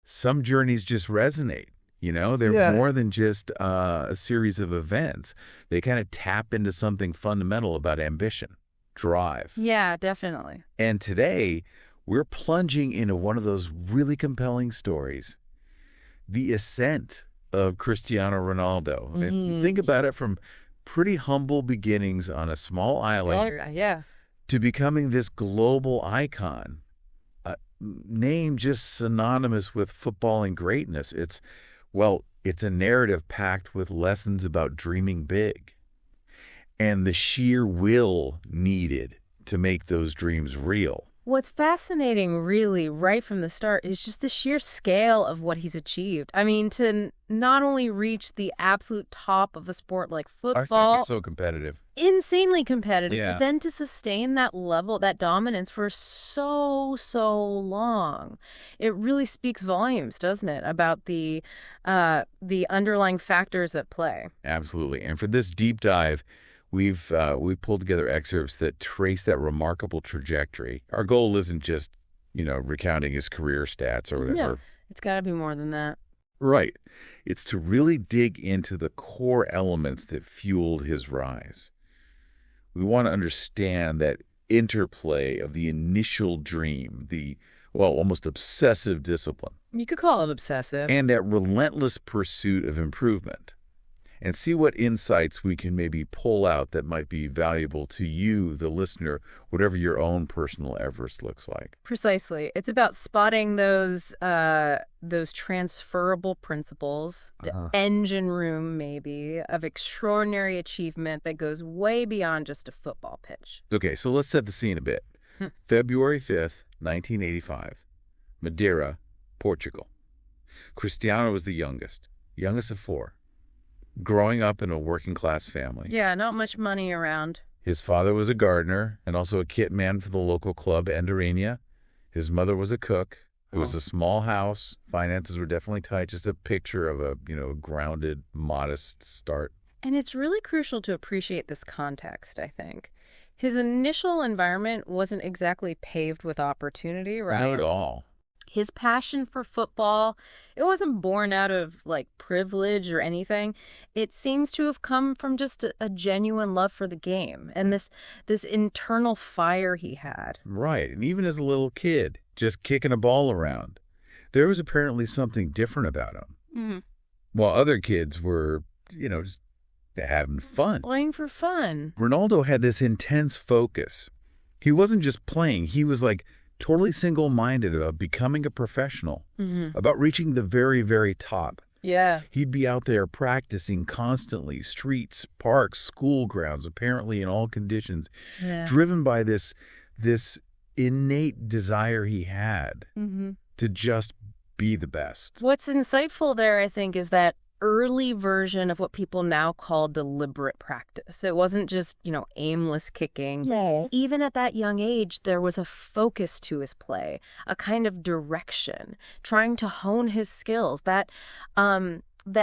Some journeys just resonate. They're Yeah. more than just a series of events. They kind of tap into something fundamental about ambition, drive. Yeah, definitely. And today, we're plunging into one of those really compelling stories, the ascent of Cristiano Ronaldo. And think about it, from pretty humble beginnings on a small island Yeah. to becoming this global icon, a name just synonymous with footballing greatness. It's a narrative packed with lessons about dreaming big and the sheer will needed to make those dreams real. What's fascinating, really, right from the start, is just the sheer scale of what he's achieved. I mean, to not only reach the absolute top of a sport like I think football, it's so competitive. insanely competitive, Yeah. but then to sustain that level, that dominance for so long. It really speaks volumes, doesn't it, about the underlying factors at play. Absolutely. And for this deep dive, we've pulled together excerpts that trace that remarkable trajectory. Our goal isn't just, recounting his career stats or whatever. Yeah, it's got to be more than that. Right. It's to really dig into the core elements that fueled his rise. We want to understand that interplay of the initial dream, almost obsessive discipline, You could call it obsessive. and that relentless pursuit of improvement, and see what insights we can maybe pull out that might be valuable to you, the listener, whatever your own personal Everest looks like. Precisely. It's about spotting those transferable principles, the engine room, maybe, of extraordinary achievement that goes way beyond just a football pitch. Okay, so let's set the scene a bit. February 5th, 1985, Madeira, Portugal. Cristiano was the youngest of four, growing up in a working-class family. Yeah, not much money around. His father was a gardener and also a kit man for the local club, Andorinha. His mother was a cook. It was a small house. Finances were definitely tight. Just a picture of a, grounded, modest start. And it's really crucial to appreciate this context, I think. His initial environment wasn't exactly paved with opportunity, right? Not at all. His passion for football, it wasn't born out of, privilege or anything. It seems to have come from just a genuine love for the game and this internal fire he had. Right. And even as a little kid, just kicking a ball around, there was apparently something different about him. Mm-hmm. While other kids were, just having fun. Playing for fun. Ronaldo had this intense focus. He wasn't just playing. He was totally single-minded about becoming a professional, about reaching the very, very top. Yeah. He'd be out there practicing constantly, streets, parks, school grounds, apparently in all conditions, driven by this innate desire he had to just be the best. What's insightful there, I think, is that early version of what people now call deliberate practice. It wasn't just, aimless kicking. No. Even at that young age, there was a focus to his play, a kind of direction, trying to hone his skills. That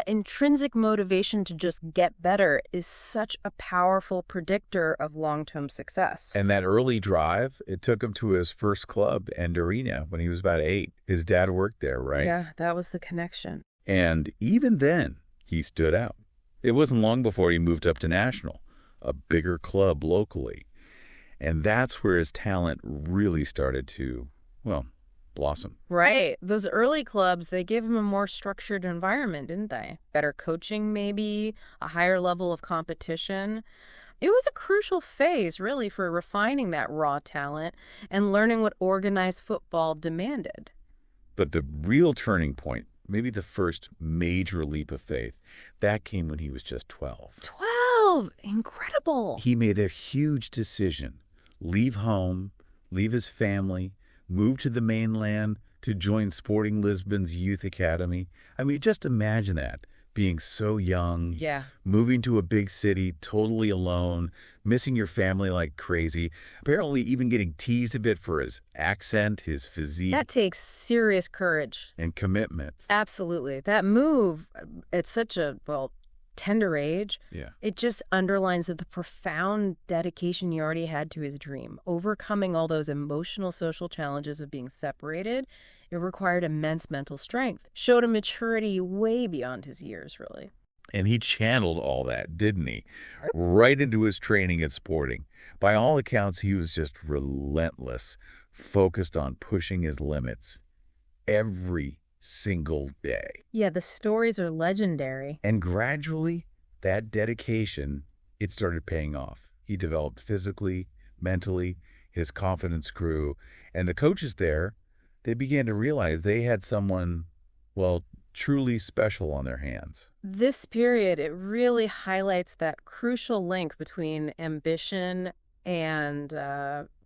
intrinsic motivation to just get better is such a powerful predictor of long-term success. And that early drive, it took him to his first club, Andorinha, when he was about 8. His dad worked there, right? Yeah, that was the connection. And even then, he stood out. It wasn't long before he moved up to National, a bigger club locally. And that's where his talent really started to, blossom. Right. Those early clubs, they gave him a more structured environment, didn't they? Better coaching, maybe, a higher level of competition. It was a crucial phase, really, for refining that raw talent and learning what organized football demanded. But the real turning point, maybe the first major leap of faith, that came when he was just 12. 12! Incredible! He made a huge decision. Leave home, leave his family, move to the mainland to join Sporting Lisbon's youth academy. I mean, just imagine that, being so young, moving to a big city totally alone, missing your family like crazy, apparently even getting teased a bit for his accent, his physique. That takes serious courage. And commitment. Absolutely. That move at such a, tender age, Yeah. it just underlines that the profound dedication he already had to his dream. Overcoming all those emotional, social challenges of being separated, it required immense mental strength. Showed a maturity way beyond his years, really. And he channeled all that, didn't he? Right into his training at Sporting. By all accounts, he was just relentless, focused on pushing his limits every single day. Yeah, the stories are legendary. And gradually, that dedication, it started paying off. He developed physically, mentally, his confidence grew, and the coaches there, they began to realize they had someone, well, truly special on their hands. This period, it really highlights that crucial link between ambition and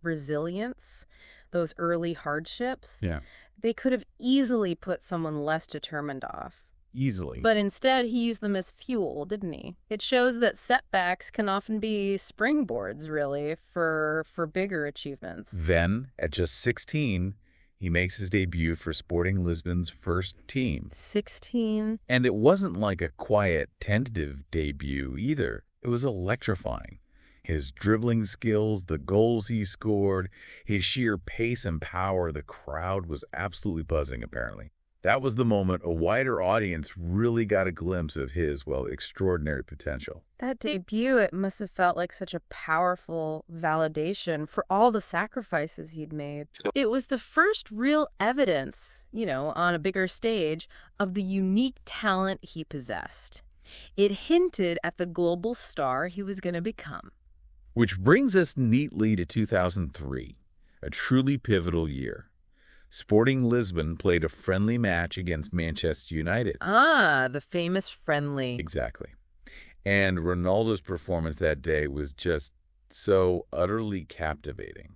resilience, those early hardships. Yeah. They could have easily put someone less determined off. Easily. But instead, he used them as fuel, didn't he? It shows that setbacks can often be springboards, really, for bigger achievements. Then, at just 16, he makes his debut for Sporting Lisbon's first team. 16. And it wasn't like a quiet, tentative debut either. It was electrifying. His dribbling skills, the goals he scored, his sheer pace and power, the crowd was absolutely buzzing, apparently. That was the moment a wider audience really got a glimpse of his, well, extraordinary potential. That debut, it must have felt like such a powerful validation for all the sacrifices he'd made. It was the first real evidence, on a bigger stage, of the unique talent he possessed. It hinted at the global star he was going to become. Which brings us neatly to 2003, a truly pivotal year. Sporting Lisbon played a friendly match against Manchester United. Ah, the famous friendly. Exactly. And Ronaldo's performance that day was just so utterly captivating.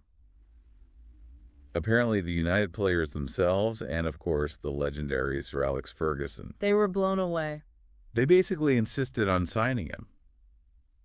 Apparently, the United players themselves, and of course, the legendary Sir Alex Ferguson, They were blown away. they basically insisted on signing him.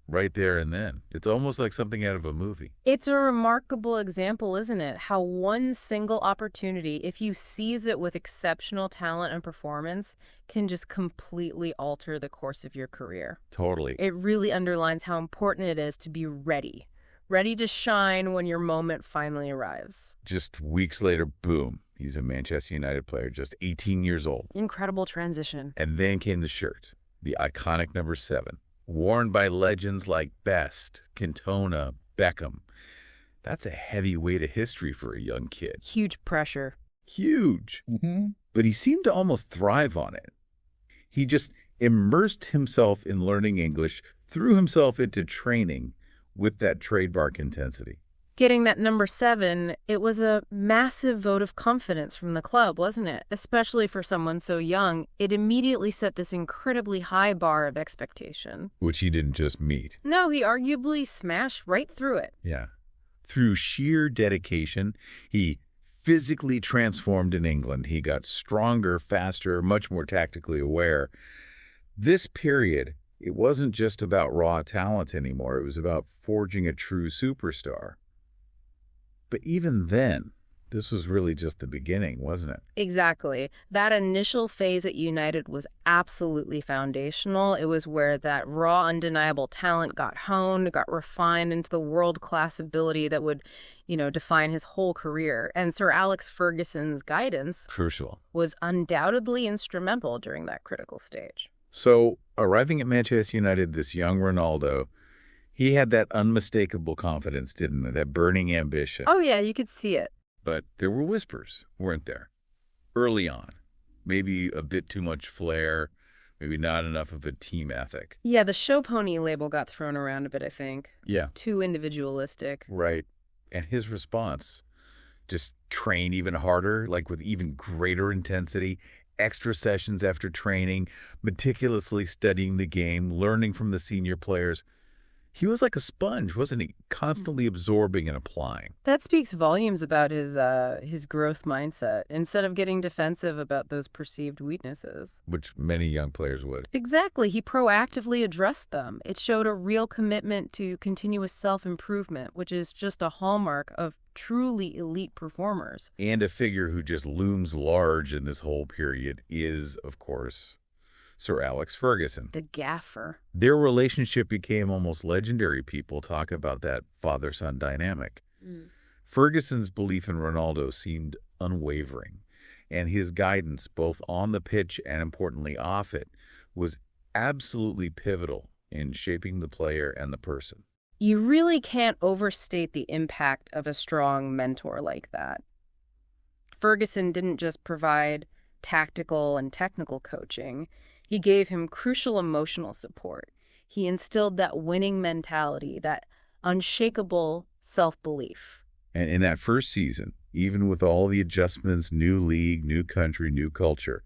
Right there and then. It's almost like something out of a movie. It's a remarkable example, isn't it? How one single opportunity, if you seize it with exceptional talent and performance, can just completely alter the course of your career. Totally. It really underlines how important it is to be ready. Ready to shine when your moment finally arrives. Just weeks later, boom, he's a Manchester United player, just 18 years old. Incredible transition. And then came the shirt, the iconic number 7. Worn by legends like Best, Cantona, Beckham. That's a heavy weight of history for a young kid. Huge pressure. Huge. But he seemed to almost thrive on it. He just immersed himself in learning English, threw himself into training with that trademark intensity. Getting that number 7, it was a massive vote of confidence from the club, wasn't it? Especially for someone so young, it immediately set this incredibly high bar of expectation. Which he didn't just meet. No, he arguably smashed right through it. Yeah. Through sheer dedication, he physically transformed in England. He got stronger, faster, much more tactically aware. This period, it wasn't just about raw talent anymore. It was about forging a true superstar. But even then, this was really just the beginning, wasn't it? Exactly. That initial phase at United was absolutely foundational. It was where that raw, undeniable talent got honed, got refined into the world-class ability that would, define his whole career. And Sir Alex Ferguson's guidance Crucial. was undoubtedly instrumental during that critical stage. So, arriving at Manchester United, this young Ronaldo, he had that unmistakable confidence, didn't he? That burning ambition. Oh, yeah, you could see it. But there were whispers, weren't there? Early on. Maybe a bit too much flair, maybe not enough of a team ethic. Yeah, the show pony label got thrown around a bit, I think. Yeah. Too individualistic. Right. And his response, just train even harder, like with even greater intensity, extra sessions after training, meticulously studying the game, learning from the senior players. He was like a sponge, wasn't he? Constantly absorbing and applying. That speaks volumes about his growth mindset, instead of getting defensive about those perceived weaknesses. Which many young players would. Exactly. He proactively addressed them. It showed a real commitment to continuous self-improvement, which is just a hallmark of truly elite performers. And a figure who just looms large in this whole period is, of course, Sir Alex Ferguson. The gaffer. Their relationship became almost legendary. People talk about that father-son dynamic. Ferguson's belief in Ronaldo seemed unwavering, and his guidance, both on the pitch and importantly off it, was absolutely pivotal in shaping the player and the person. You really can't overstate the impact of a strong mentor like that. Ferguson didn't just provide tactical and technical coaching. He gave him crucial emotional support. He instilled that winning mentality, that unshakable self-belief. And in that first season, even with all the adjustments, new league, new country, new culture,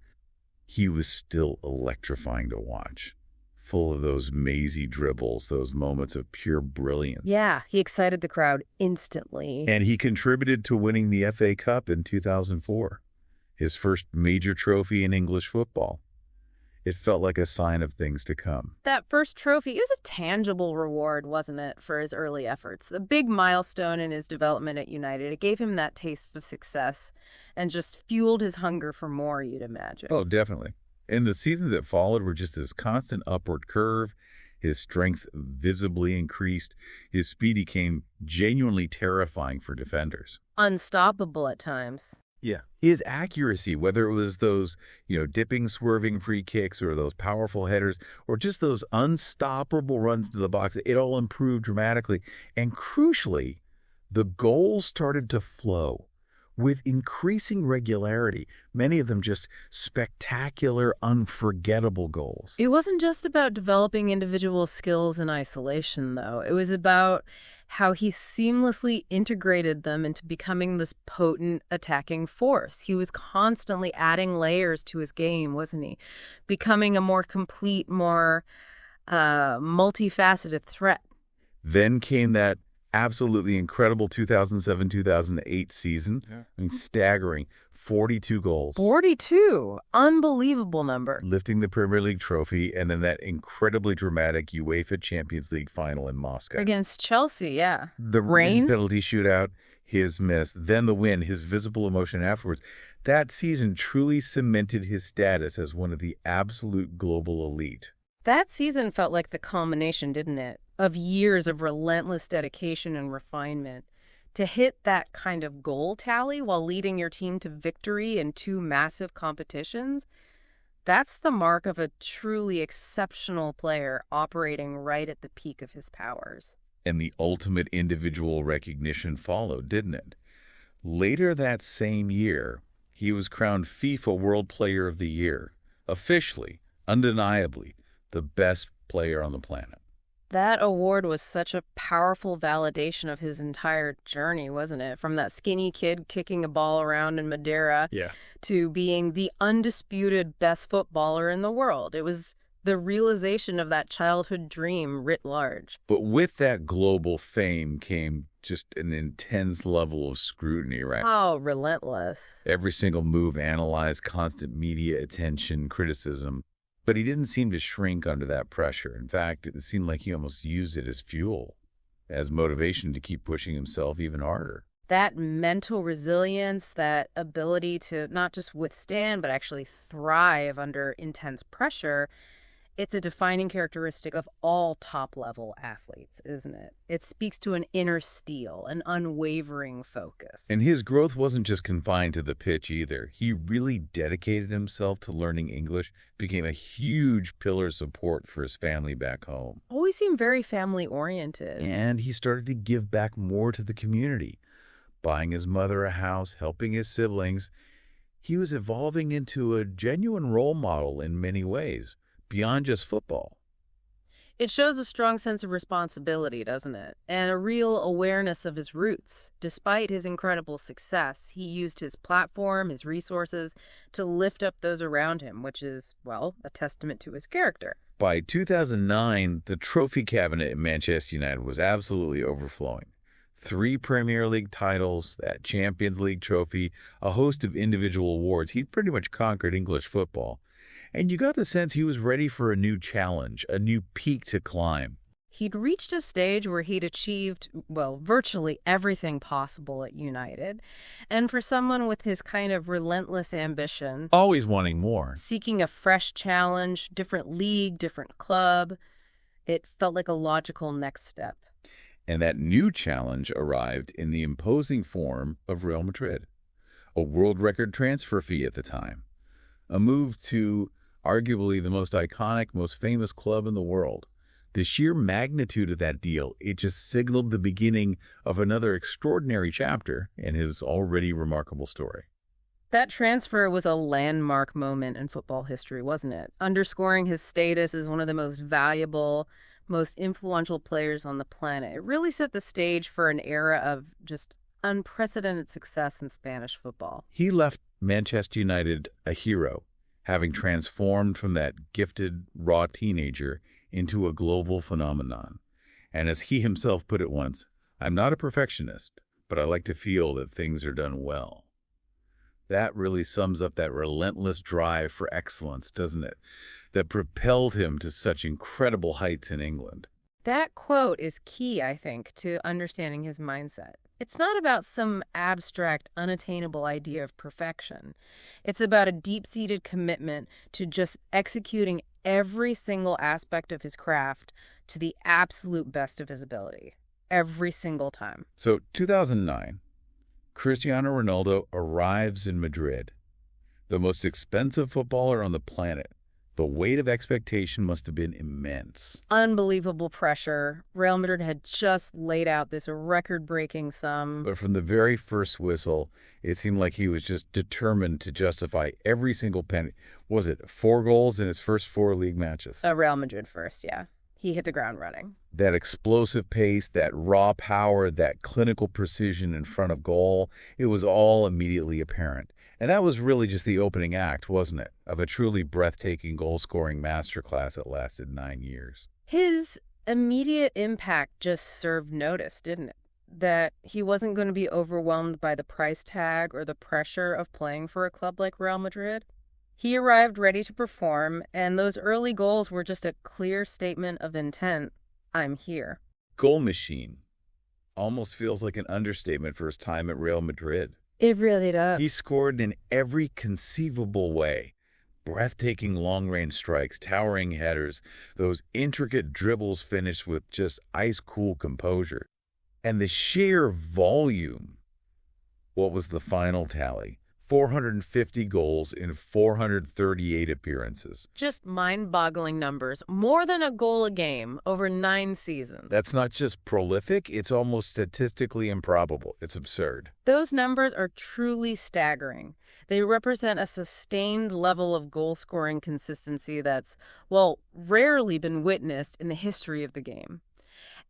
he was still electrifying to watch, full of those mazy dribbles, those moments of pure brilliance. Yeah, he excited the crowd instantly. And he contributed to winning the FA Cup in 2004, his first major trophy in English football. It felt like a sign of things to come. That first trophy, it was a tangible reward, wasn't it, for his early efforts? A big milestone in his development at United. It gave him that taste of success and just fueled his hunger for more, you'd imagine. Oh, definitely. And the seasons that followed were just this constant upward curve. His strength visibly increased. His speed became genuinely terrifying for defenders. Unstoppable at times. Yeah. His accuracy, whether it was those, dipping, swerving free kicks or those powerful headers or just those unstoppable runs to the box, it all improved dramatically. And crucially, the goals started to flow with increasing regularity, many of them just spectacular, unforgettable goals. It wasn't just about developing individual skills in isolation, though. It was about how he seamlessly integrated them into becoming this potent attacking force. He was constantly adding layers to his game, wasn't he? Becoming a more complete, more multifaceted threat. Then came that absolutely incredible 2007-2008 season. Yeah. I mean, staggering. 42 goals. 42. Unbelievable number. Lifting the Premier League trophy, and then that incredibly dramatic UEFA Champions League final in Moscow. Against Chelsea, yeah. The rain penalty shootout, his miss, then the win, his visible emotion afterwards. That season truly cemented his status as one of the absolute global elite. That season felt like the culmination, didn't it, of years of relentless dedication and refinement. To hit that kind of goal tally while leading your team to victory in two massive competitions, that's the mark of a truly exceptional player operating right at the peak of his powers. And the ultimate individual recognition followed, didn't it? Later that same year, he was crowned FIFA World Player of the Year, officially, undeniably, the best player on the planet. That award was such a powerful validation of his entire journey, wasn't it? From that skinny kid kicking a ball around in Madeira to being the undisputed best footballer in the world. It was the realization of that childhood dream writ large. But with that global fame came just an intense level of scrutiny, right? Oh, relentless. Every single move analyzed, constant media attention, criticism. But he didn't seem to shrink under that pressure. In fact, it seemed like he almost used it as fuel, as motivation to keep pushing himself even harder. That mental resilience, that ability to not just withstand, but actually thrive under intense pressure, it's a defining characteristic of all top-level athletes, isn't it? It speaks to an inner steel, an unwavering focus. And his growth wasn't just confined to the pitch either. He really dedicated himself to learning English, became a huge pillar of support for his family back home. Always seemed very family-oriented. And he started to give back more to the community, buying his mother a house, helping his siblings. He was evolving into a genuine role model in many ways, beyond just football. It shows a strong sense of responsibility, doesn't it? And a real awareness of his roots. Despite his incredible success, he used his platform, his resources, to lift up those around him, which is, well, a testament to his character. By 2009, the trophy cabinet at Manchester United was absolutely overflowing. 3 Premier League titles, that Champions League trophy, a host of individual awards. He'd pretty much conquered English football. And you got the sense he was ready for a new challenge, a new peak to climb. He'd reached a stage where he'd achieved, well, virtually everything possible at United. And for someone with his kind of relentless ambition, Always wanting more. seeking a fresh challenge, different league, different club, it felt like a logical next step. And that new challenge arrived in the imposing form of Real Madrid, a world record transfer fee at the time, a move to arguably the most iconic, most famous club in the world. The sheer magnitude of that deal, it just signaled the beginning of another extraordinary chapter in his already remarkable story. That transfer was a landmark moment in football history, wasn't it? Underscoring his status as one of the most valuable, most influential players on the planet. It really set the stage for an era of just unprecedented success in Spanish football. He left Manchester United a hero, having transformed from that gifted, raw teenager into a global phenomenon. And as he himself put it once, "I'm not a perfectionist, but I like to feel that things are done well." That really sums up that relentless drive for excellence, doesn't it? That propelled him to such incredible heights in England. That quote is key, I think, to understanding his mindset. It's not about some abstract, unattainable idea of perfection. It's about a deep-seated commitment to just executing every single aspect of his craft to the absolute best of his ability, every single time. So, 2009, Cristiano Ronaldo arrives in Madrid, the most expensive footballer on the planet. The weight of expectation must have been immense. Unbelievable pressure. Real Madrid had just laid out this record-breaking sum. But from the very first whistle, it seemed like he was just determined to justify every single penny. Was it 4 goals in his first 4 league matches? Real Madrid first, yeah. He hit the ground running. That explosive pace, that raw power, that clinical precision in front of goal, it was all immediately apparent. And that was really just the opening act, wasn't it, of a truly breathtaking goal-scoring masterclass that lasted 9 years. His immediate impact just served notice, didn't it? That he wasn't going to be overwhelmed by the price tag or the pressure of playing for a club like Real Madrid. He arrived ready to perform, and those early goals were just a clear statement of intent. I'm here. Goal machine almost feels like an understatement for his time at Real Madrid. It really does. He scored in every conceivable way. Breathtaking long-range strikes, towering headers, those intricate dribbles finished with just ice-cool composure. And the sheer volume. What was the final tally? 450 goals in 438 appearances. Just mind-boggling numbers. More than a goal a game over 9 seasons. That's not just prolific, it's almost statistically improbable. It's absurd. Those numbers are truly staggering. They represent a sustained level of goal-scoring consistency that's, well, rarely been witnessed in the history of the game.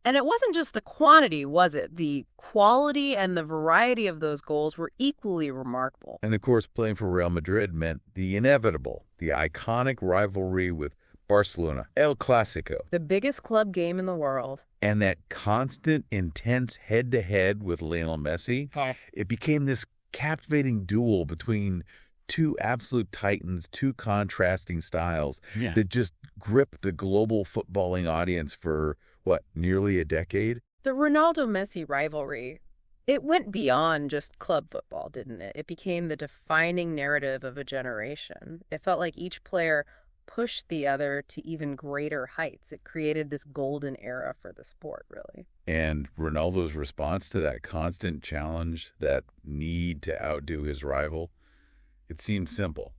And it wasn't just the quantity, was it? The quality and the variety of those goals were equally remarkable. And of course, playing for Real Madrid meant the inevitable, the iconic rivalry with Barcelona, El Clásico. The biggest club game in the world. And that constant, intense head-to-head with Lionel Messi. It became this captivating duel between two absolute titans, two contrasting styles that just gripped the global footballing audience for nearly a decade? The Ronaldo-Messi rivalry, it went beyond just club football, didn't it? It became the defining narrative of a generation. It felt like each player pushed the other to even greater heights. It created this golden era for the sport, really. And Ronaldo's response to that constant challenge, that need to outdo his rival, it seemed simple.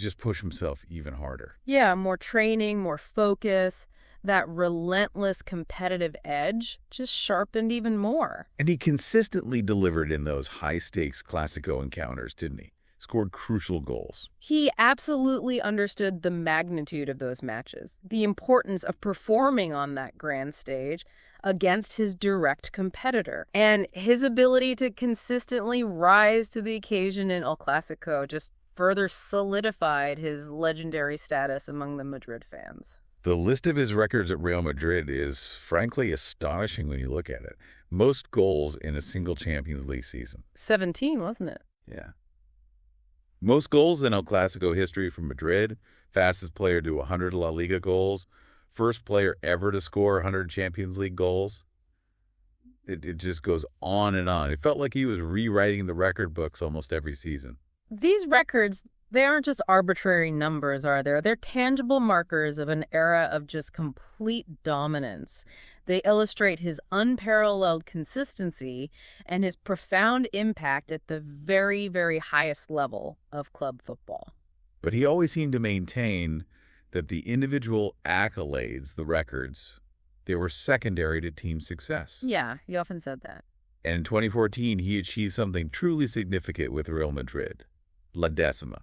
Just push himself even harder. Yeah, more training, more focus. That relentless competitive edge just sharpened even more. And he consistently delivered in those high-stakes Clásico encounters, didn't he? Scored crucial goals. He absolutely understood the magnitude of those matches, the importance of performing on that grand stage against his direct competitor, and his ability to consistently rise to the occasion in El Clásico just further solidified his legendary status among the Madrid fans. The list of his records at Real Madrid is, frankly, astonishing when you look at it. Most goals in a single Champions League season. 17, wasn't it? Yeah. Most goals in El Clásico history for Madrid. Fastest player to 100 La Liga goals. first player ever to score 100 Champions League goals. It just goes on and on. It felt like he was rewriting the record books almost every season. These records, they aren't just arbitrary numbers, are there? They're tangible markers of an era of just complete dominance. They illustrate his unparalleled consistency and his profound impact at the very, very highest level of club football. But he always seemed to maintain that the individual accolades, the records, they were secondary to team success. Yeah, he often said that. And in 2014, he achieved something truly significant with Real Madrid, La Decima,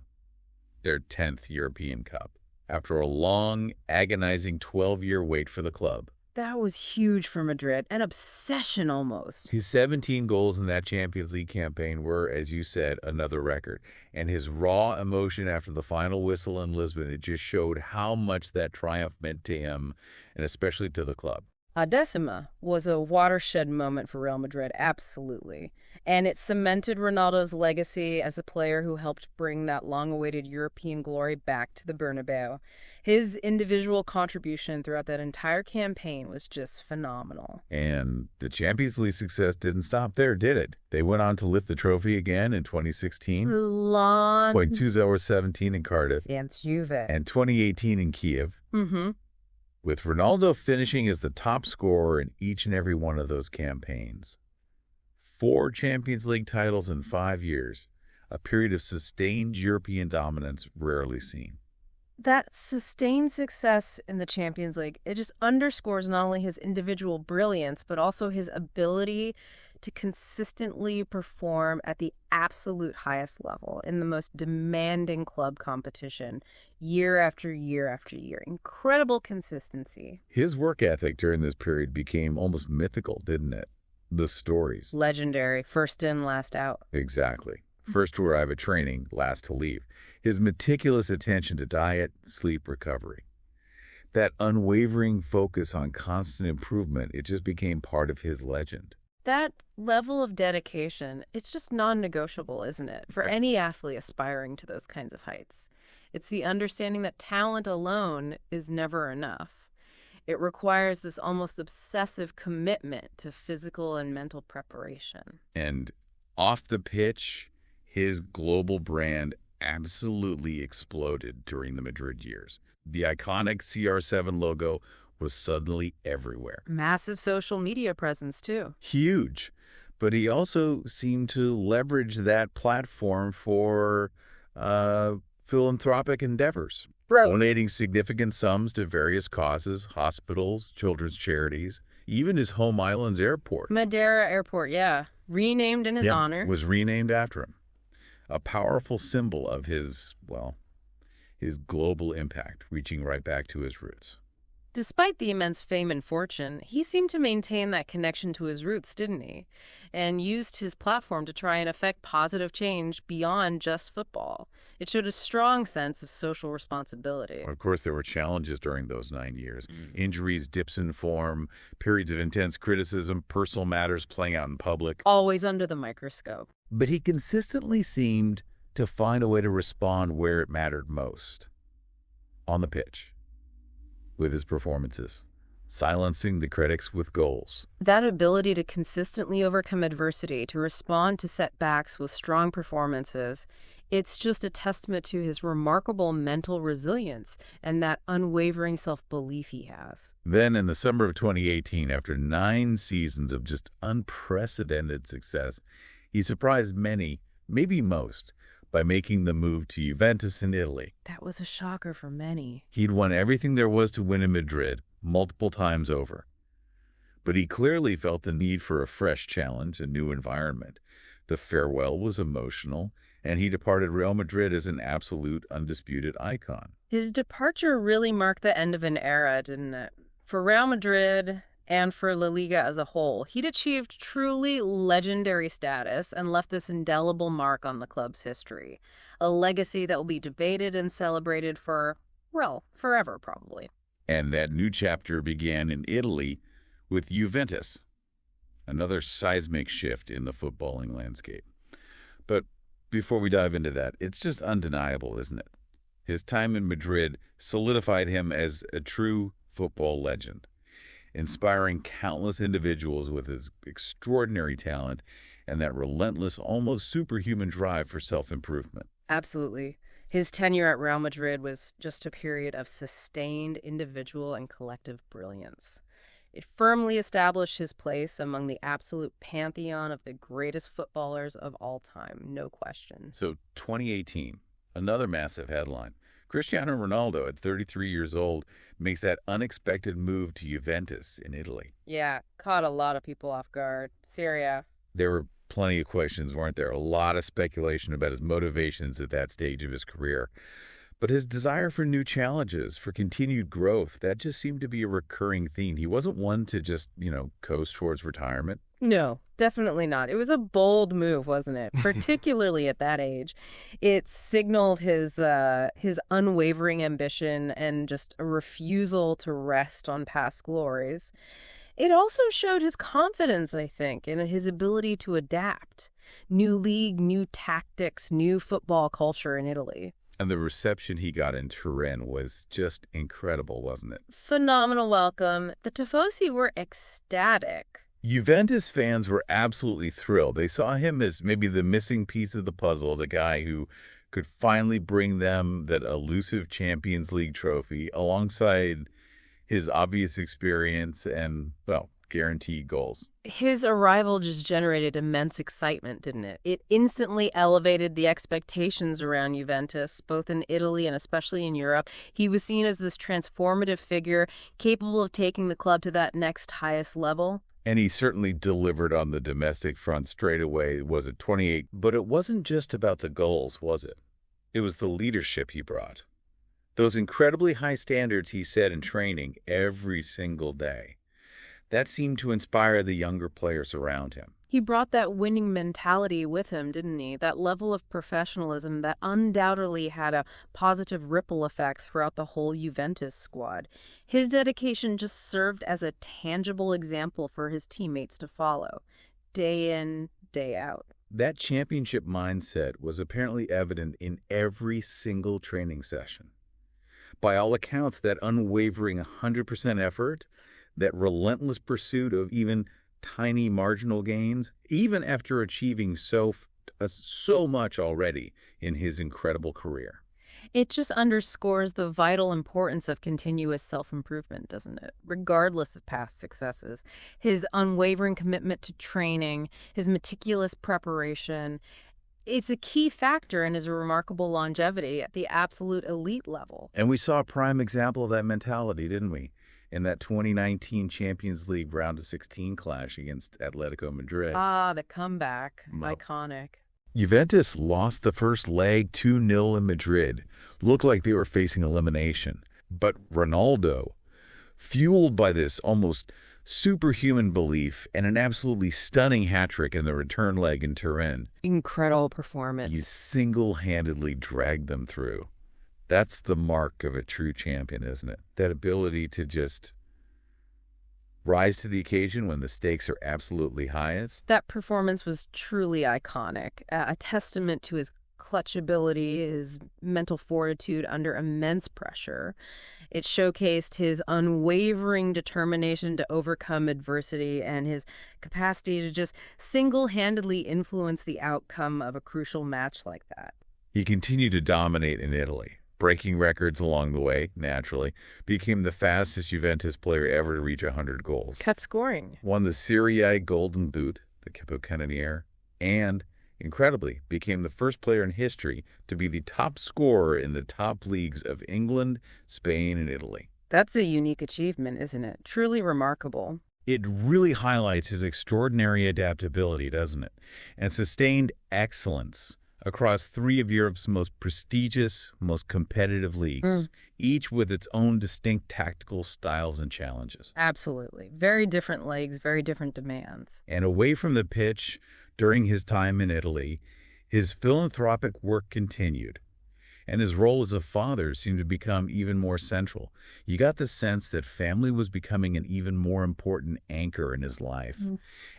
their 10th European Cup, after a long, agonizing 12-year wait for the club. That was huge for Madrid, an obsession almost. His 17 goals in that Champions League campaign were, as you said, another record. And his raw emotion after the final whistle in Lisbon, it just showed how much that triumph meant to him, and especially to the club. La Decima was a watershed moment for Real Madrid, absolutely. And it cemented Ronaldo's legacy as a player who helped bring that long-awaited European glory back to the Bernabeu. His individual contribution throughout that entire campaign was just phenomenal. And the Champions League success didn't stop there, did it? They went on to lift the trophy again in 2016. Point 2017 in Cardiff. Against Juve. And 2018 in Kiev. With Ronaldo finishing as the top scorer in each and every one of those campaigns. 4 Champions League titles in 5 years, a period of sustained European dominance rarely seen. That sustained success in the Champions League, it just underscores not only his individual brilliance, but also his ability to consistently perform at the absolute highest level in the most demanding club competition year after year after year. Incredible consistency. His work ethic during this period became almost mythical, didn't it? The stories. Legendary. First in, last out. Exactly. First to arrive at training, last to leave. His meticulous attention to diet, sleep, recovery. That unwavering focus on constant improvement, it just became part of his legend. That level of dedication, it's just non-negotiable, isn't it? For any athlete aspiring to those kinds of heights. It's the understanding that talent alone is never enough. It requires this almost obsessive commitment to physical and mental preparation. And off the pitch, his global brand absolutely exploded during the Madrid years. The iconic CR7 logo was suddenly everywhere. Massive social media presence, too. Huge. But he also seemed to leverage that platform for philanthropic endeavors. Donating significant sums to various causes, hospitals, children's charities, even his home island's airport. Madeira Airport, yeah. Renamed in his honor. Was renamed after him. A powerful symbol of his global impact, reaching right back to his roots. Despite the immense fame and fortune, he seemed to maintain that connection to his roots, didn't he? And used his platform to try and affect positive change beyond just football. It showed a strong sense of social responsibility. Of course, there were challenges during those 9 years. Injuries, dips in form, periods of intense criticism, personal matters playing out in public. Always under the microscope. But he consistently seemed to find a way to respond where it mattered most. On the pitch. With his performances, silencing the critics with goals. That ability to consistently overcome adversity, to respond to setbacks with strong performances, it's just a testament to his remarkable mental resilience and that unwavering self-belief he has. Then in the summer of 2018, after 9 seasons of just unprecedented success, he surprised many, maybe most, by making the move to Juventus in Italy. That was a shocker for many. He'd won everything there was to win in Madrid, multiple times over. But he clearly felt the need for a fresh challenge, a new environment. The farewell was emotional, and he departed Real Madrid as an absolute, undisputed icon. His departure really marked the end of an era, didn't it? For Real Madrid and for La Liga as a whole, he'd achieved truly legendary status and left this indelible mark on the club's history. A legacy that will be debated and celebrated for, well, forever probably. And that new chapter began in Italy with Juventus, another seismic shift in the footballing landscape. But before we dive into that, it's just undeniable, isn't it? His time in Madrid solidified him as a true football legend, inspiring countless individuals with his extraordinary talent and that relentless, almost superhuman drive for self-improvement. Absolutely. His tenure at Real Madrid was just a period of sustained individual and collective brilliance. It firmly established his place among the absolute pantheon of the greatest footballers of all time, no question. So 2018, another massive headline. Cristiano Ronaldo, at 33 years old, makes that unexpected move to Juventus in Italy. Yeah, caught a lot of people off guard. Syria. There were plenty of questions, weren't there? A lot of speculation about his motivations at that stage of his career. But his desire for new challenges, for continued growth, that just seemed to be a recurring theme. He wasn't one to just, coast towards retirement. No, definitely not. It was a bold move, wasn't it? Particularly at that age. It signaled his unwavering ambition and just a refusal to rest on past glories. It also showed his confidence, I think, and his ability to adapt. New league, new tactics, new football culture in Italy. And the reception he got in Turin was just incredible, wasn't it? Phenomenal welcome. The Tifosi were ecstatic. Juventus fans were absolutely thrilled. They saw him as maybe the missing piece of the puzzle, the guy who could finally bring them that elusive Champions League trophy alongside his obvious experience and, well, guaranteed goals. His arrival just generated immense excitement, didn't it? It instantly elevated the expectations around Juventus, both in Italy and especially in Europe. He was seen as this transformative figure capable of taking the club to that next highest level. And he certainly delivered on the domestic front straight away, was it 28? But it wasn't just about the goals, was it? It was the leadership he brought. Those incredibly high standards he set in training every single day. That seemed to inspire the younger players around him. He brought that winning mentality with him, didn't he? That level of professionalism that undoubtedly had a positive ripple effect throughout the whole Juventus squad. His dedication just served as a tangible example for his teammates to follow, day in, day out. That championship mindset was apparently evident in every single training session. By all accounts, that unwavering 100% effort, that relentless pursuit of even tiny marginal gains, even after achieving so much already in his incredible career. It just underscores the vital importance of continuous self-improvement, doesn't it? Regardless of past successes. His unwavering commitment to training, his meticulous preparation, it's a key factor in his remarkable longevity at the absolute elite level. And we saw a prime example of that mentality, didn't we? In that 2019 Champions League round of 16 clash against Atletico Madrid. Ah, the comeback. Iconic. Juventus lost the first leg 2-0 in Madrid. Looked like they were facing elimination. But Ronaldo, fueled by this almost superhuman belief and an absolutely stunning hat-trick in the return leg in Turin. Incredible performance. He single-handedly dragged them through. That's the mark of a true champion, isn't it? That ability to just rise to the occasion when the stakes are absolutely highest. That performance was truly iconic, a testament to his clutch ability, his mental fortitude under immense pressure. It showcased his unwavering determination to overcome adversity and his capacity to just single-handedly influence the outcome of a crucial match like that. He continued to dominate in Italy, breaking records along the way, naturally, became the fastest Juventus player ever to reach 100 goals. Cut scoring. Won the Serie A Golden Boot, the Capocannoniere, and, incredibly, became the first player in history to be the top scorer in the top leagues of England, Spain, and Italy. That's a unique achievement, isn't it? Truly remarkable. It really highlights his extraordinary adaptability, doesn't it? And sustained excellence across three of Europe's most prestigious, most competitive leagues, each with its own distinct tactical styles and challenges. Absolutely. Very different leagues, very different demands. And away from the pitch, during his time in Italy, his philanthropic work continued, and his role as a father seemed to become even more central. You got the sense that family was becoming an even more important anchor in his life,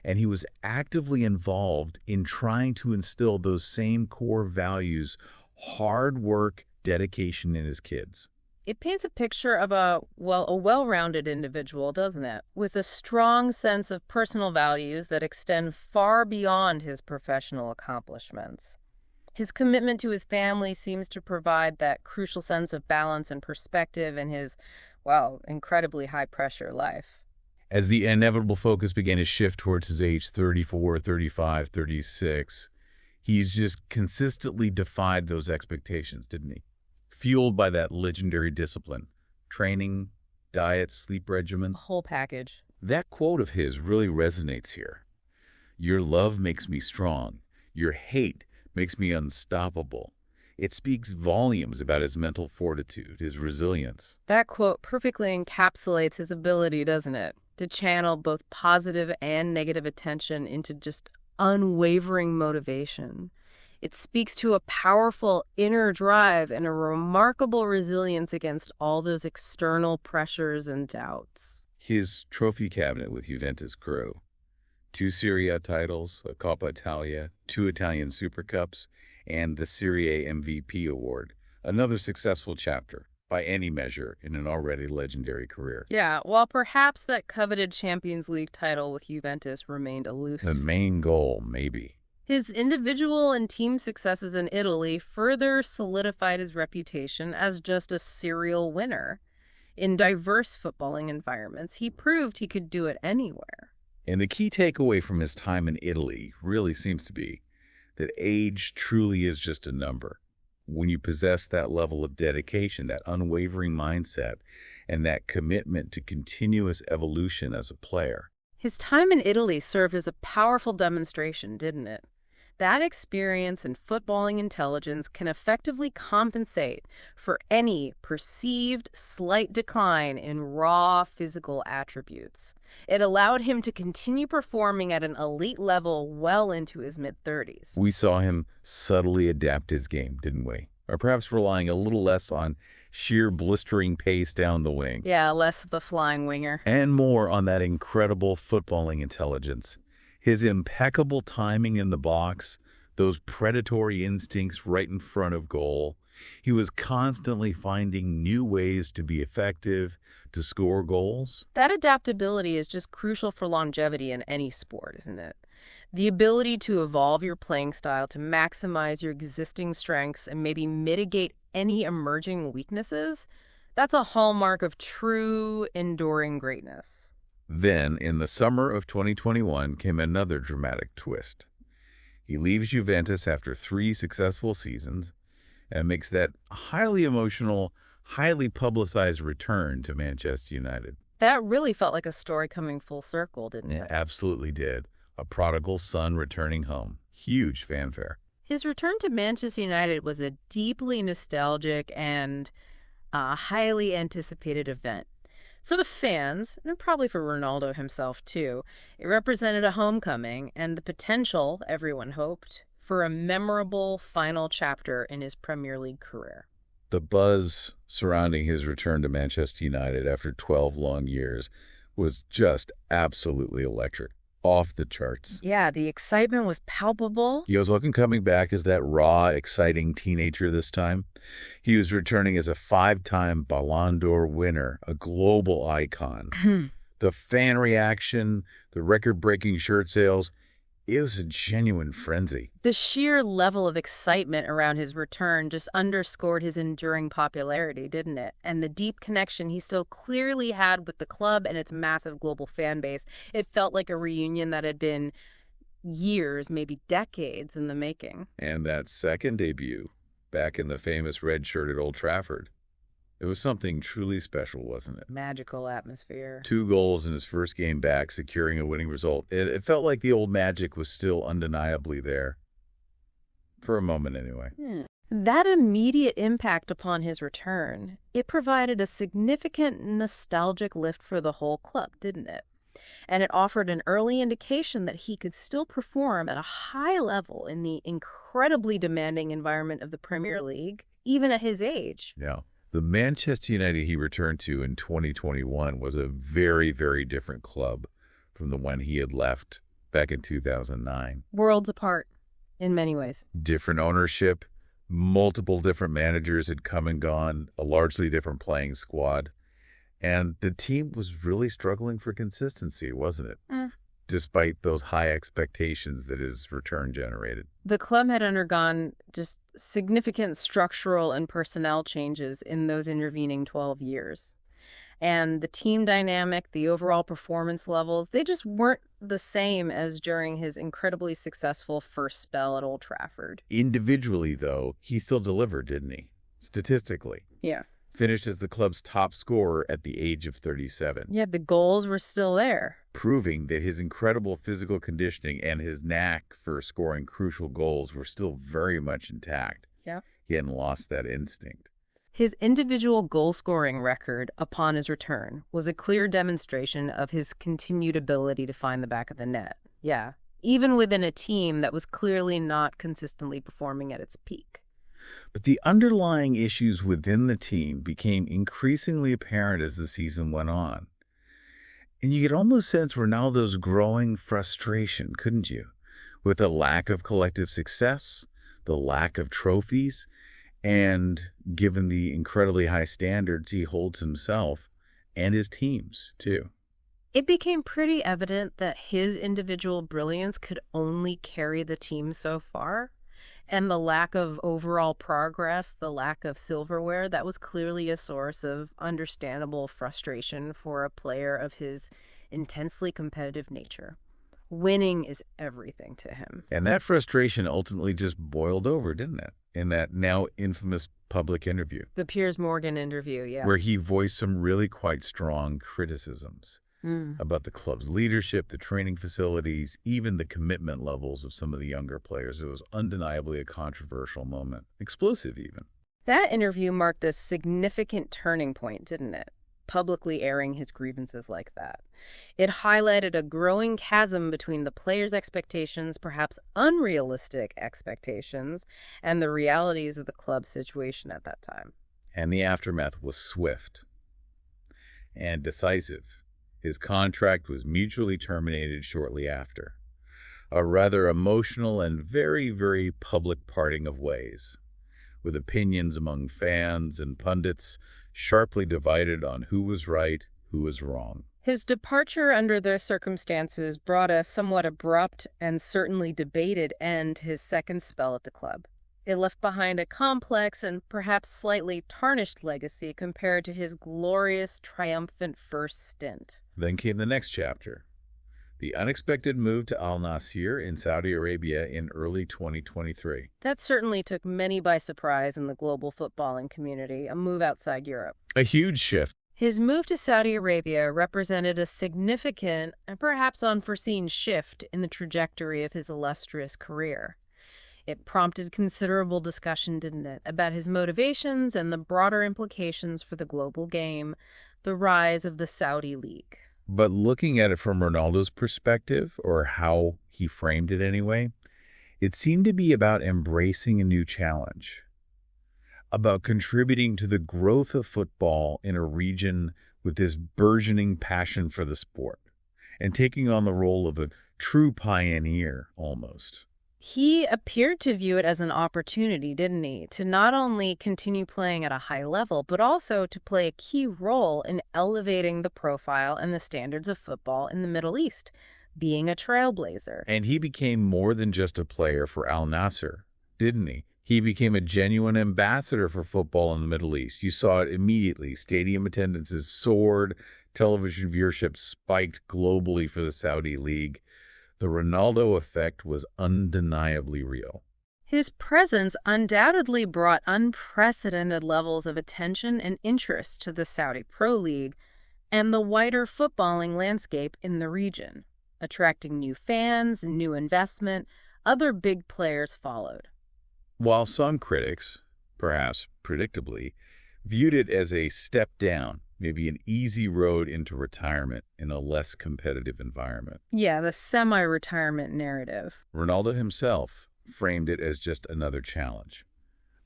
and he was actively involved in trying to instill those same core values, hard work, dedication in his kids. It paints a picture of a well-rounded individual, doesn't it? With a strong sense of personal values that extend far beyond his professional accomplishments. His commitment to his family seems to provide that crucial sense of balance and perspective in his, incredibly high-pressure life. As the inevitable focus began to shift towards his age 34, 35, 36, he's just consistently defied those expectations, didn't he? Fueled by that legendary discipline, training, diet, sleep regimen. Whole package. That quote of his really resonates here. Your love makes me strong. Your hate makes me unstoppable. It speaks volumes about his mental fortitude, his resilience. That quote perfectly encapsulates his ability, doesn't it? To channel both positive and negative attention into just unwavering motivation. It speaks to a powerful inner drive and a remarkable resilience against all those external pressures and doubts. His trophy cabinet with Juventus grew. 2 Serie A titles, a Coppa Italia, 2 Italian Super Cups, and the Serie A MVP award. Another successful chapter, by any measure, in an already legendary career. Yeah, while perhaps that coveted Champions League title with Juventus remained elusive. The main goal, maybe. His individual and team successes in Italy further solidified his reputation as just a serial winner. In diverse footballing environments, he proved he could do it anywhere. And the key takeaway from his time in Italy really seems to be that age truly is just a number. When you possess that level of dedication, that unwavering mindset, and that commitment to continuous evolution as a player. His time in Italy served as a powerful demonstration, didn't it? That experience and footballing intelligence can effectively compensate for any perceived slight decline in raw physical attributes. It allowed him to continue performing at an elite level well into his mid-30s. We saw him subtly adapt his game, didn't we? Or perhaps relying a little less on sheer blistering pace down the wing. Yeah, less of the flying winger. And more on that incredible footballing intelligence. His impeccable timing in the box, those predatory instincts right in front of goal. He was constantly finding new ways to be effective, to score goals. That adaptability is just crucial for longevity in any sport, isn't it? The ability to evolve your playing style to maximize your existing strengths and maybe mitigate any emerging weaknesses, that's a hallmark of true, enduring greatness. Then, in the summer of 2021, came another dramatic twist. He leaves Juventus after 3 successful seasons and makes that highly emotional, highly publicized return to Manchester United. That really felt like a story coming full circle, didn't it? It absolutely did. A prodigal son returning home. Huge fanfare. His return to Manchester United was a deeply nostalgic and highly anticipated event. For the fans, and probably for Ronaldo himself too, it represented a homecoming and the potential, everyone hoped, for a memorable final chapter in his Premier League career. The buzz surrounding his return to Manchester United after 12 long years was just absolutely electric. Off the charts. Yeah, the excitement was palpable. He was looking coming back as that raw, exciting teenager this time. He was returning as a 5-time Ballon d'Or winner, a global icon. The fan reaction, the record-breaking shirt sales, it was a genuine frenzy. The sheer level of excitement around his return just underscored his enduring popularity, didn't it? And the deep connection he so clearly had with the club and its massive global fan base. It felt like a reunion that had been years, maybe decades in the making. And that second debut, back in the famous red shirt at Old Trafford, it was something truly special, wasn't it? Magical atmosphere. 2 goals in his first game back, securing a winning result. It felt like the old magic was still undeniably there. For a moment, anyway. That immediate impact upon his return, it provided a significant nostalgic lift for the whole club, didn't it? And it offered an early indication that he could still perform at a high level in the incredibly demanding environment of the Premier League, even at his age. Yeah. The Manchester United he returned to in 2021 was a very, very different club from the one he had left back in 2009. Worlds apart, in many ways. Different ownership, Multiple different managers had come and gone, a largely different playing squad, and the team was really struggling for consistency, wasn't it? Despite those high expectations that his return generated. The club had undergone just significant structural and personnel changes in those intervening 12 years. And the team dynamic, the overall performance levels, they just weren't the same as during his incredibly successful first spell at Old Trafford. Individually, though, he still delivered, didn't he? Statistically. Yeah. Finished as the club's top scorer at the age of 37. Yeah, the goals were still there. Proving that his incredible physical conditioning and his knack for scoring crucial goals were still very much intact. Yeah. He hadn't lost that instinct. His individual goal-scoring record upon his return was a clear demonstration of his continued ability to find the back of the net. Yeah, even within a team that was clearly not consistently performing at its peak. But the underlying issues within the team became increasingly apparent as the season went on. And you could almost sense Ronaldo's growing frustration, couldn't you? With the lack of collective success, the lack of trophies, and given the incredibly high standards he holds himself and his teams, too. It became pretty evident that his individual brilliance could only carry the team so far. And the lack of overall progress, the lack of silverware, that was clearly a source of understandable frustration for a player of his intensely competitive nature. Winning is everything to him. And that frustration ultimately just boiled over, didn't it? In that now infamous public interview. The Piers Morgan interview, yeah. Where he voiced some really quite strong criticisms about the club's leadership, the training facilities, even the commitment levels of some of the younger players. It was undeniably a controversial moment. Explosive, even. That interview marked a significant turning point, didn't it? Publicly airing his grievances like that. It highlighted a growing chasm between the players' expectations, perhaps unrealistic expectations, and the realities of the club's situation at that time. And the aftermath was swift and decisive. His contract was mutually terminated shortly after. A rather emotional and very, very public parting of ways, with opinions among fans and pundits sharply divided on who was right, who was wrong. His departure under those circumstances brought a somewhat abrupt and certainly debated end to his second spell at the club. It left behind a complex and perhaps slightly tarnished legacy compared to his glorious, triumphant first stint. Then came the next chapter, the unexpected move to Al Nasir in Saudi Arabia in early 2023. That certainly took many by surprise in the global footballing community, a move outside Europe. A huge shift. His move to Saudi Arabia represented a significant and perhaps unforeseen shift in the trajectory of his illustrious career. It prompted considerable discussion, didn't it, about his motivations and the broader implications for the global game, the rise of the Saudi League. But looking at it from Ronaldo's perspective, or how he framed it anyway, it seemed to be about embracing a new challenge, about contributing to the growth of football in a region with this burgeoning passion for the sport, and taking on the role of a true pioneer, almost. He appeared to view it as an opportunity, didn't he, to not only continue playing at a high level, but also to play a key role in elevating the profile and the standards of football in the Middle East, being a trailblazer. And he became more than just a player for Al Nassr, didn't he? He became a genuine ambassador for football in the Middle East. You saw it immediately. Stadium attendances soared, television viewership spiked globally for the Saudi League. The Ronaldo effect was undeniably real. His presence undoubtedly brought unprecedented levels of attention and interest to the Saudi Pro League and the wider footballing landscape in the region, attracting new fans, new investment. Other big players followed. While some critics, perhaps predictably, viewed it as a step down, maybe an easy road into retirement in a less competitive environment. Yeah, the semi-retirement narrative. Ronaldo himself framed it as just another challenge,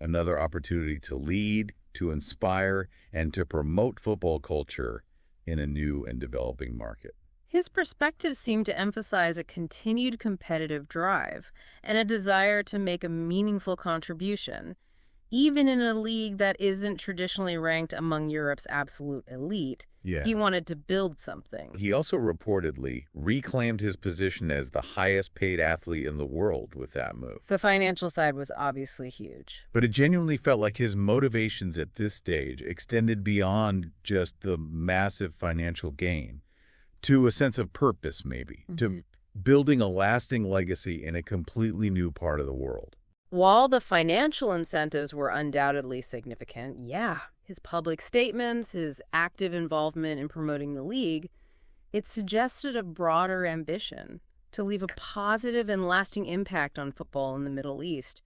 another opportunity to lead, to inspire, and to promote football culture in a new and developing market. His perspective seemed to emphasize a continued competitive drive and a desire to make a meaningful contribution. even in a league that isn't traditionally ranked among Europe's absolute elite. Yeah. He wanted to build something. He also reportedly reclaimed his position as the highest paid athlete in the world with that move. The financial side was obviously huge. But it genuinely felt like his motivations at this stage extended beyond just the massive financial gain to a sense of purpose, maybe, to building a lasting legacy in a completely new part of the world. While the financial incentives were undoubtedly significant, his public statements, his active involvement in promoting the league, it suggested a broader ambition to leave a positive and lasting impact on football in the Middle East,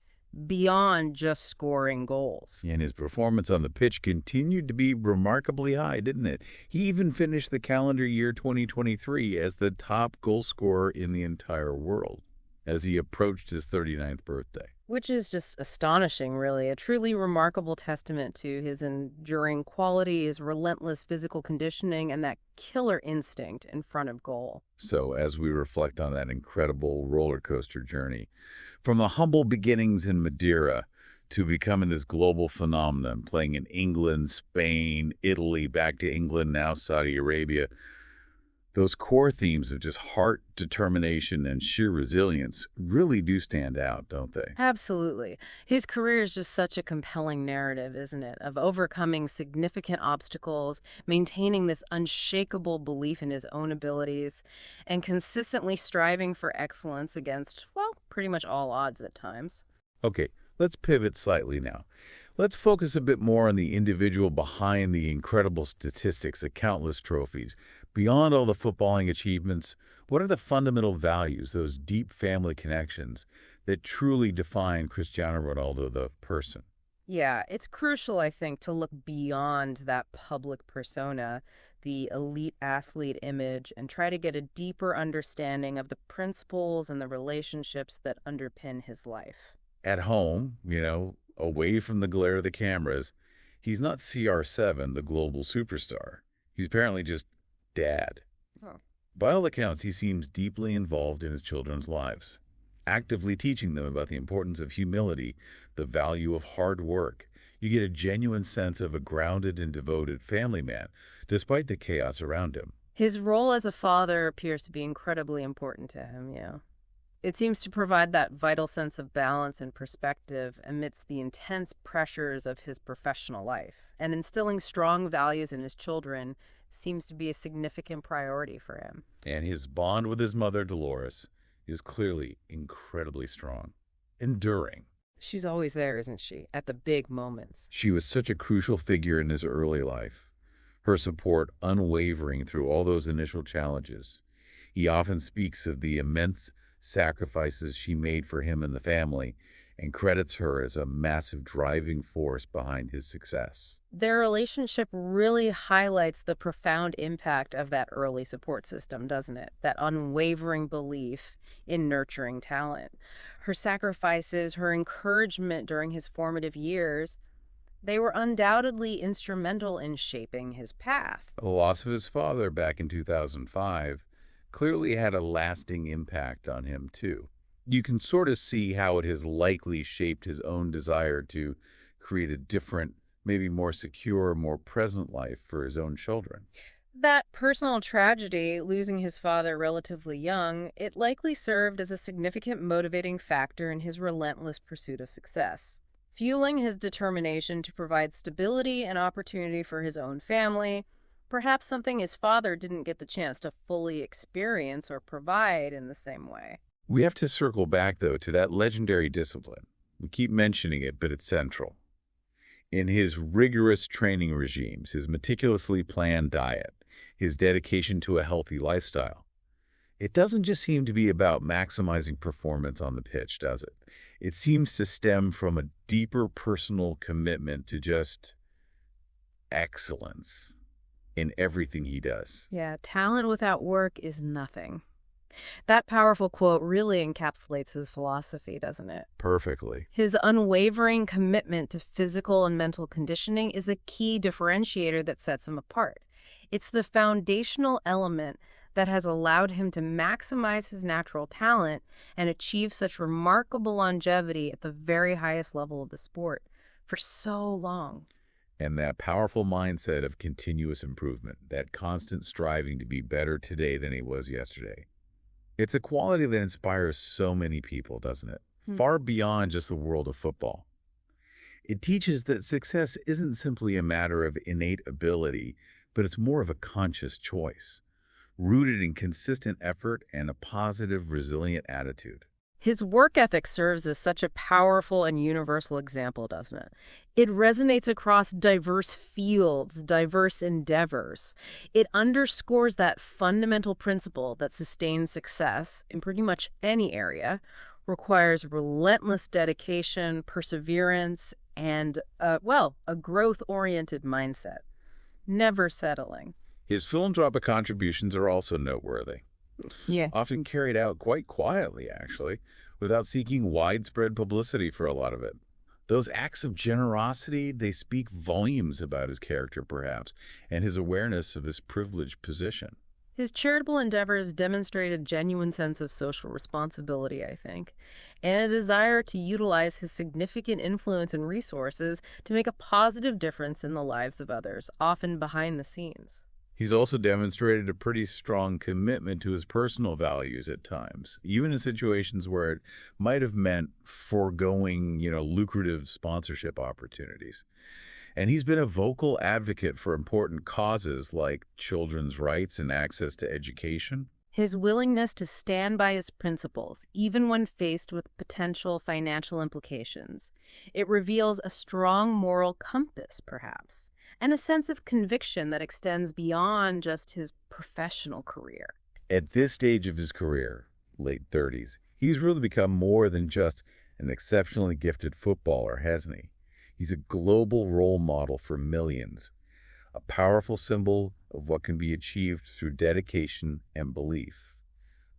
beyond just scoring goals. And his performance on the pitch continued to be remarkably high, didn't it? He even finished the calendar year 2023 as the top goal scorer in the entire world as he approached his 39th birthday. Which is just astonishing, really. A truly remarkable testament to his enduring quality, his relentless physical conditioning, and that killer instinct in front of goal. So as we reflect on that incredible roller coaster journey, from the humble beginnings in Madeira to becoming this global phenomenon, playing in England, Spain, Italy, back to England, now Saudi Arabia, those core themes of just heart, determination, and sheer resilience really do stand out, don't they? Absolutely. His career is just such a compelling narrative, isn't it? Of overcoming significant obstacles, maintaining this unshakable belief in his own abilities, and consistently striving for excellence against, well, pretty much all odds at times. Okay, let's pivot slightly now. Let's focus a bit more on the individual behind the incredible statistics, the countless trophies. Beyond all the footballing achievements, what are the fundamental values, those deep family connections that truly define Cristiano Ronaldo, the person? Yeah, it's crucial, I think, to look beyond that public persona, the elite athlete image, and try to get a deeper understanding of the principles and the relationships that underpin his life. At home, away from the glare of the cameras, he's not CR7, the global superstar. He's apparently just Dad. Oh. By all accounts, he seems deeply involved in his children's lives, actively teaching them about the importance of humility, the value of hard work. You get a genuine sense of a grounded and devoted family man, despite the chaos around him. His role as a father appears to be incredibly important to him, yeah. It seems to provide that vital sense of balance and perspective amidst the intense pressures of his professional life. And instilling strong values in his children seems to be a significant priority for him. And his bond with his mother, Dolores, is clearly incredibly strong, enduring. She's always there, isn't she, at the big moments? She was such a crucial figure in his early life, her support unwavering through all those initial challenges. He often speaks of the immense sacrifices she made for him and the family, and credits her as a massive driving force behind his success. Their relationship really highlights the profound impact of that early support system, doesn't it? That unwavering belief in nurturing talent. Her sacrifices, her encouragement during his formative years, they were undoubtedly instrumental in shaping his path. The loss of his father back in 2005 clearly had a lasting impact on him, too. You can sort of see how it has likely shaped his own desire to create a different, maybe more secure, more present life for his own children. That personal tragedy, losing his father relatively young, it likely served as a significant motivating factor in his relentless pursuit of success, fueling his determination to provide stability and opportunity for his own family, perhaps something his father didn't get the chance to fully experience or provide in the same way. We have to circle back, though, to that legendary discipline. We keep mentioning it, but it's central. In his rigorous training regimes, his meticulously planned diet, his dedication to a healthy lifestyle, it doesn't just seem to be about maximizing performance on the pitch, does it? It seems to stem from a deeper personal commitment to just excellence in everything he does. Yeah, talent without work is nothing. That powerful quote really encapsulates his philosophy, doesn't it? Perfectly. His unwavering commitment to physical and mental conditioning is a key differentiator that sets him apart. It's the foundational element that has allowed him to maximize his natural talent and achieve such remarkable longevity at the very highest level of the sport. for so long. And that powerful mindset of continuous improvement, that constant striving to be better today than he was yesterday. It's a quality that inspires so many people, doesn't it? Hmm. Far beyond just the world of football. It teaches that success isn't simply a matter of innate ability, but it's more of a conscious choice, rooted in consistent effort and a positive, resilient attitude. His work ethic serves as such a powerful and universal example, doesn't it? It resonates across diverse fields, diverse endeavors. It underscores that fundamental principle that sustained success in pretty much any area requires relentless dedication, perseverance, and, a growth-oriented mindset. Never settling. His philanthropic contributions are also noteworthy, Yeah. often carried out quite quietly, actually, without seeking widespread publicity for a lot of it. Those acts of generosity, they speak volumes about his character, perhaps, and his awareness of his privileged position. His charitable endeavors demonstrate a genuine sense of social responsibility, I think, and a desire to utilize his significant influence and resources to make a positive difference in the lives of others, often behind the scenes. He's also demonstrated a pretty strong commitment to his personal values at times, even in situations where it might have meant foregoing, lucrative sponsorship opportunities. And he's been a vocal advocate for important causes like children's rights and access to education. His willingness to stand by his principles, even when faced with potential financial implications. It reveals a strong moral compass, perhaps, and a sense of conviction that extends beyond just his professional career. At this stage of his career, late 30s, he's really become more than just an exceptionally gifted footballer, hasn't he? He's a global role model for millions, a powerful symbol of what can be achieved through dedication and belief.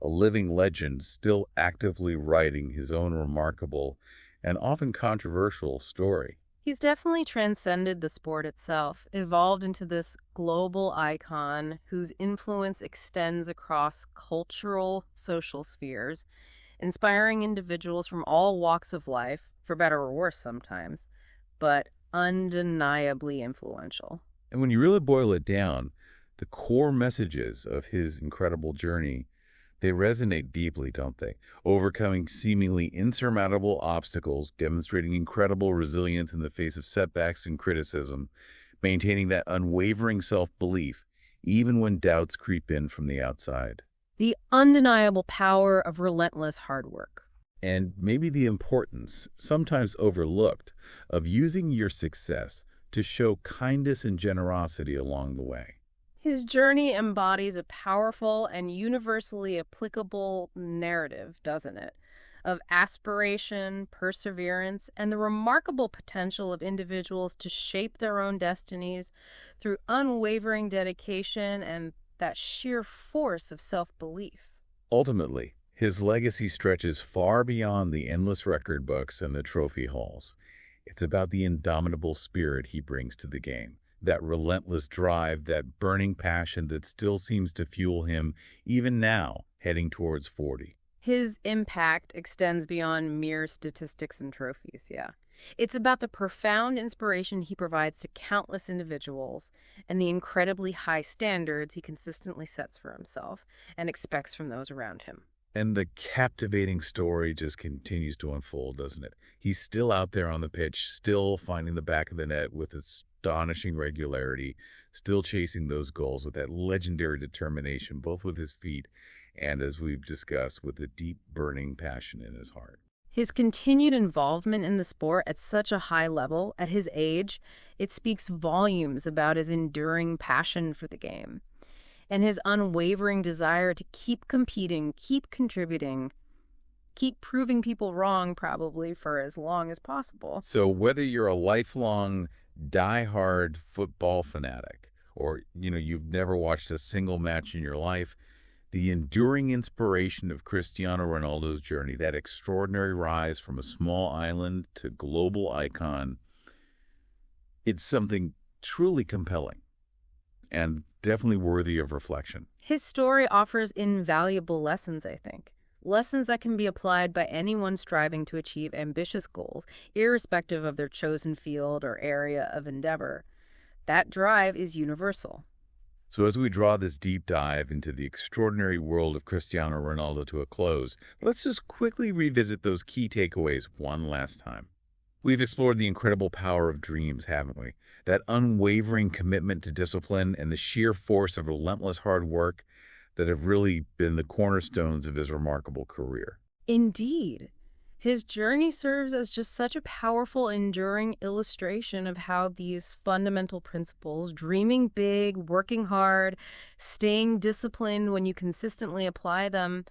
A living legend still actively writing his own remarkable and often controversial story. He's definitely transcended the sport itself, evolved into this global icon whose influence extends across cultural, social spheres, inspiring individuals from all walks of life, for better or worse sometimes, but undeniably influential. And when you really boil it down, the core messages of his incredible journey, they resonate deeply, don't they? Overcoming seemingly insurmountable obstacles, demonstrating incredible resilience in the face of setbacks and criticism, maintaining that unwavering self-belief, even when doubts creep in from the outside. The undeniable power of relentless hard work. And maybe the importance, sometimes overlooked, of using your success to show kindness and generosity along the way. His journey embodies a powerful and universally applicable narrative, doesn't it? Of aspiration, perseverance, and the remarkable potential of individuals to shape their own destinies through unwavering dedication and that sheer force of self-belief. Ultimately, his legacy stretches far beyond the endless record books and the trophy halls. It's about the indomitable spirit he brings to the game, that relentless drive, that burning passion that still seems to fuel him even now, heading towards 40. His impact extends beyond mere statistics and trophies, yeah. It's about the profound inspiration he provides to countless individuals and the incredibly high standards he consistently sets for himself and expects from those around him. And the captivating story just continues to unfold, doesn't it? He's still out there on the pitch, still finding the back of the net with astonishing regularity, still chasing those goals with that legendary determination, both with his feet and, as we've discussed, with a deep burning passion in his heart. His continued involvement in the sport at such a high level, at his age, it speaks volumes about his enduring passion for the game and his unwavering desire to keep competing, keep contributing, keep proving people wrong probably for as long as possible. So whether you're a lifelong, die-hard football fanatic or, you've never watched a single match in your life, the enduring inspiration of Cristiano Ronaldo's journey, that extraordinary rise from a small island to global icon, it's something truly compelling and definitely worthy of reflection. His story offers invaluable lessons, I think. Lessons that can be applied by anyone striving to achieve ambitious goals, irrespective of their chosen field or area of endeavor. That drive is universal. So as we draw this deep dive into the extraordinary world of Cristiano Ronaldo to a close, let's just quickly revisit those key takeaways one last time. We've explored the incredible power of dreams, haven't we? That unwavering commitment to discipline and the sheer force of relentless hard work that have really been the cornerstones of his remarkable career. Indeed. His journey serves as just such a powerful, enduring illustration of how these fundamental principles, dreaming big, working hard, staying disciplined when you consistently apply them,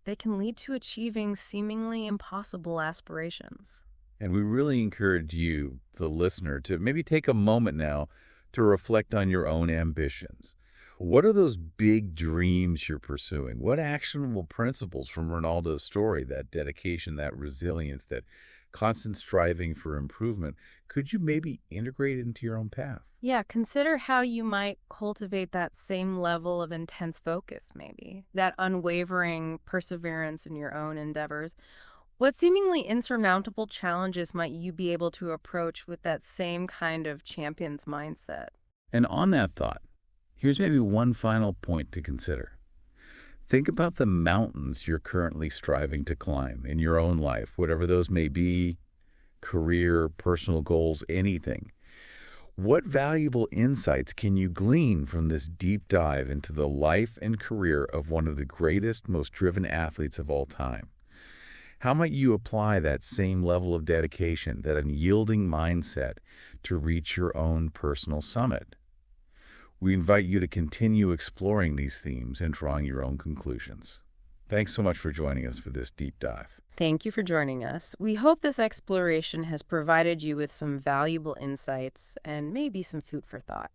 they can lead to achieving seemingly impossible aspirations. And we really encourage you, the listener, to maybe take a moment now to reflect on your own ambitions. What are those big dreams you're pursuing? What actionable principles from Ronaldo's story, that dedication, that resilience, that constant striving for improvement, could you maybe integrate into your own path? Yeah, consider how you might cultivate that same level of intense focus, maybe, that unwavering perseverance in your own endeavors. What seemingly insurmountable challenges might you be able to approach with that same kind of champion's mindset? And on that thought, here's maybe one final point to consider. Think about the mountains you're currently striving to climb in your own life, whatever those may be, career, personal goals, anything. What valuable insights can you glean from this deep dive into the life and career of one of the greatest, most driven athletes of all time? How might you apply that same level of dedication, that unyielding mindset, to reach your own personal summit? We invite you to continue exploring these themes and drawing your own conclusions. Thanks so much for joining us for this deep dive. Thank you for joining us. We hope this exploration has provided you with some valuable insights and maybe some food for thought.